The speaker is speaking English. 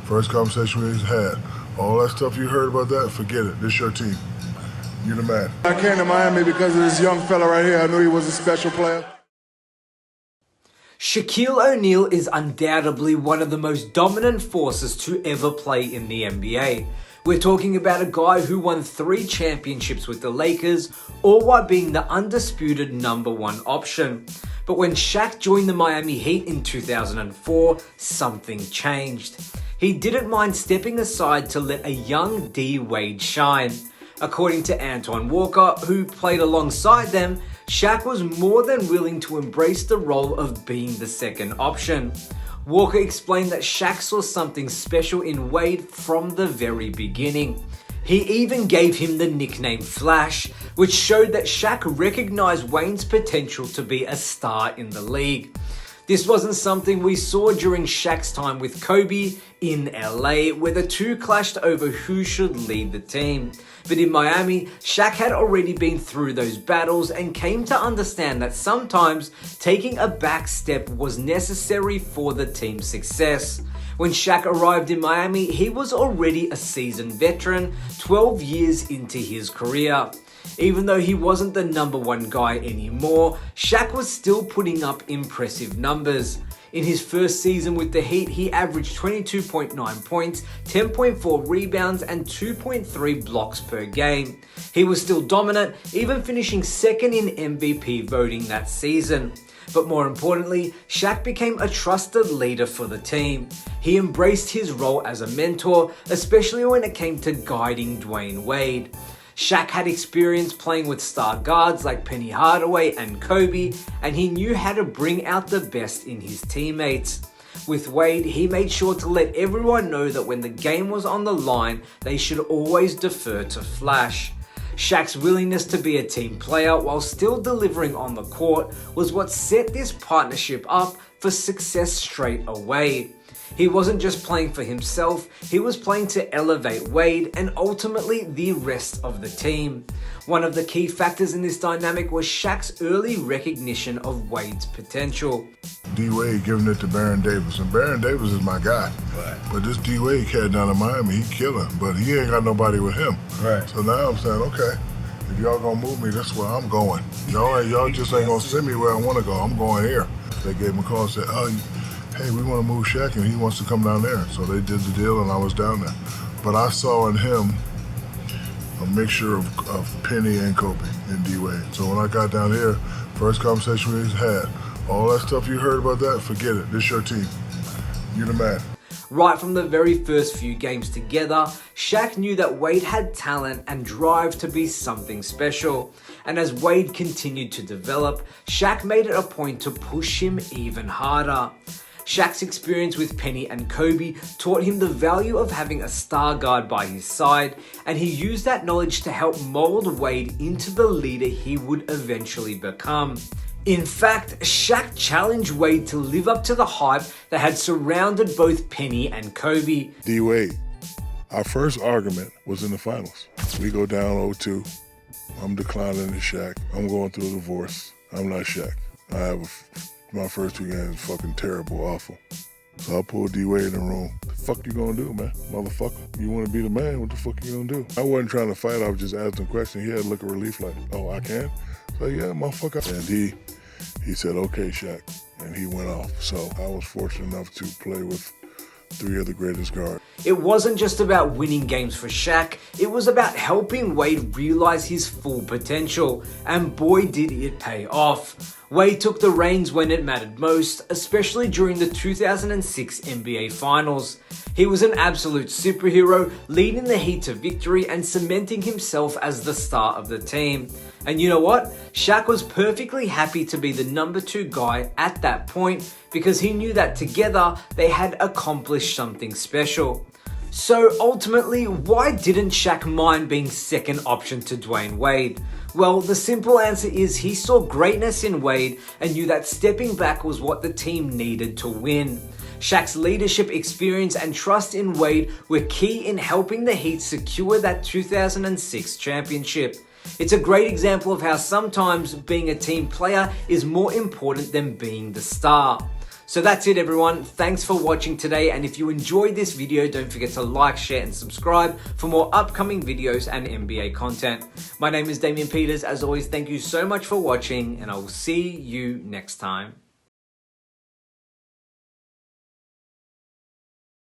First conversation we had. All that stuff you heard about that, forget it. This your team. You the man. I came to Miami because of this young fella right here. I knew he was a special player. Shaquille O'Neal is undoubtedly one of the most dominant forces to ever play in the NBA. We're talking about a guy who won 3 championships with the Lakers, all while being the undisputed #1 option. But when Shaq joined the Miami Heat in 2004, something changed. He didn't mind stepping aside to let a young D Wade shine. According to Antoine Walker, who played alongside them, Shaq was more than willing to embrace the role of being the second option. Walker explained that Shaq saw something special in Wade from the very beginning. He even gave him the nickname Flash, which showed that Shaq recognized Wayne's potential to be a star in the league. This wasn't something we saw during Shaq's time with Kobe in LA, where the two clashed over who should lead the team. But in Miami, Shaq had already been through those battles and came to understand that sometimes taking a back step was necessary for the team's success. When Shaq arrived in Miami, he was already a seasoned veteran, 12 years into his career. Even though he wasn't the #1 guy anymore, Shaq was still putting up impressive numbers. In his first season with the Heat, he averaged 22.9 points, 10.4 rebounds, and 2.3 blocks per game. He was still dominant, even finishing second in MVP voting that season. But more importantly, Shaq became a trusted leader for the team. He embraced his role as a mentor, especially when it came to guiding Dwayne Wade. Shaq had experience playing with star guards like Penny Hardaway and Kobe, and he knew how to bring out the best in his teammates. With Wade, he made sure to let everyone know that when the game was on the line, they should always defer to Flash. Shaq's willingness to be a team player while still delivering on the court was what set this partnership up for success straight away. He wasn't just playing for himself, he was playing to elevate Wade and ultimately the rest of the team. One of the key factors in this dynamic was Shaq's early recognition of Wade's potential. D Wade giving it to Baron Davis, and Baron Davis is my guy. Right. But this D Wade cat down in Miami, he killing, but he ain't got nobody with him. Right. So now I'm saying, okay, if y'all gonna move me, that's where I'm going. Y'all just ain't gonna send me where I wanna go. I'm going here. They gave him a call and said, hey, we want to move Shaq and he wants to come down there. So they did the deal and I was down there. But I saw in him a mixture of Penny and Kobe and D Wade. So when I got down here, first conversation we had, all that stuff you heard about that, forget it. This your team. You the man. Right from the very first few games together, Shaq knew that Wade had talent and drive to be something special. And as Wade continued to develop, Shaq made it a point to push him even harder. Shaq's experience with Penny and Kobe taught him the value of having a star guard by his side, and he used that knowledge to help mold Wade into the leader he would eventually become. In fact, Shaq challenged Wade to live up to the hype that had surrounded both Penny and Kobe. D Wade, our first argument was in the finals. We go down 0-2. I'm declining to Shaq. I'm going through a divorce. I'm not Shaq. I have my first 2 games fucking terrible, awful. So I pulled D Wade in the room. The fuck you gonna do, man? Motherfucker. You wanna be the man, what the fuck you gonna do? I wasn't trying to fight, I was just asking questions. He had a look of relief like, oh, I can? So yeah, motherfucker. And he said, okay, Shaq. And he went off. So I was fortunate enough to play with 3 of the greatest guards. It wasn't just about winning games for Shaq, it was about helping Wade realize his full potential, and boy did it pay off. Wade took the reins when it mattered most, especially during the 2006 NBA Finals. He was an absolute superhero, leading the Heat to victory and cementing himself as the star of the team. And you know what? Shaq was perfectly happy to be the #2 guy at that point because he knew that together they had accomplished something special. So ultimately, why didn't Shaq mind being second option to Dwayne Wade? Well, the simple answer is he saw greatness in Wade and knew that stepping back was what the team needed to win. Shaq's leadership experience and trust in Wade were key in helping the Heat secure that 2006 championship. It's a great example of how sometimes being a team player is more important than being the star. So that's it, everyone. Thanks for watching today. And if you enjoyed this video, don't forget to like, share, and subscribe for more upcoming videos and NBA content. My name is Damian Peters. As always, thank you so much for watching, and I will see you next time.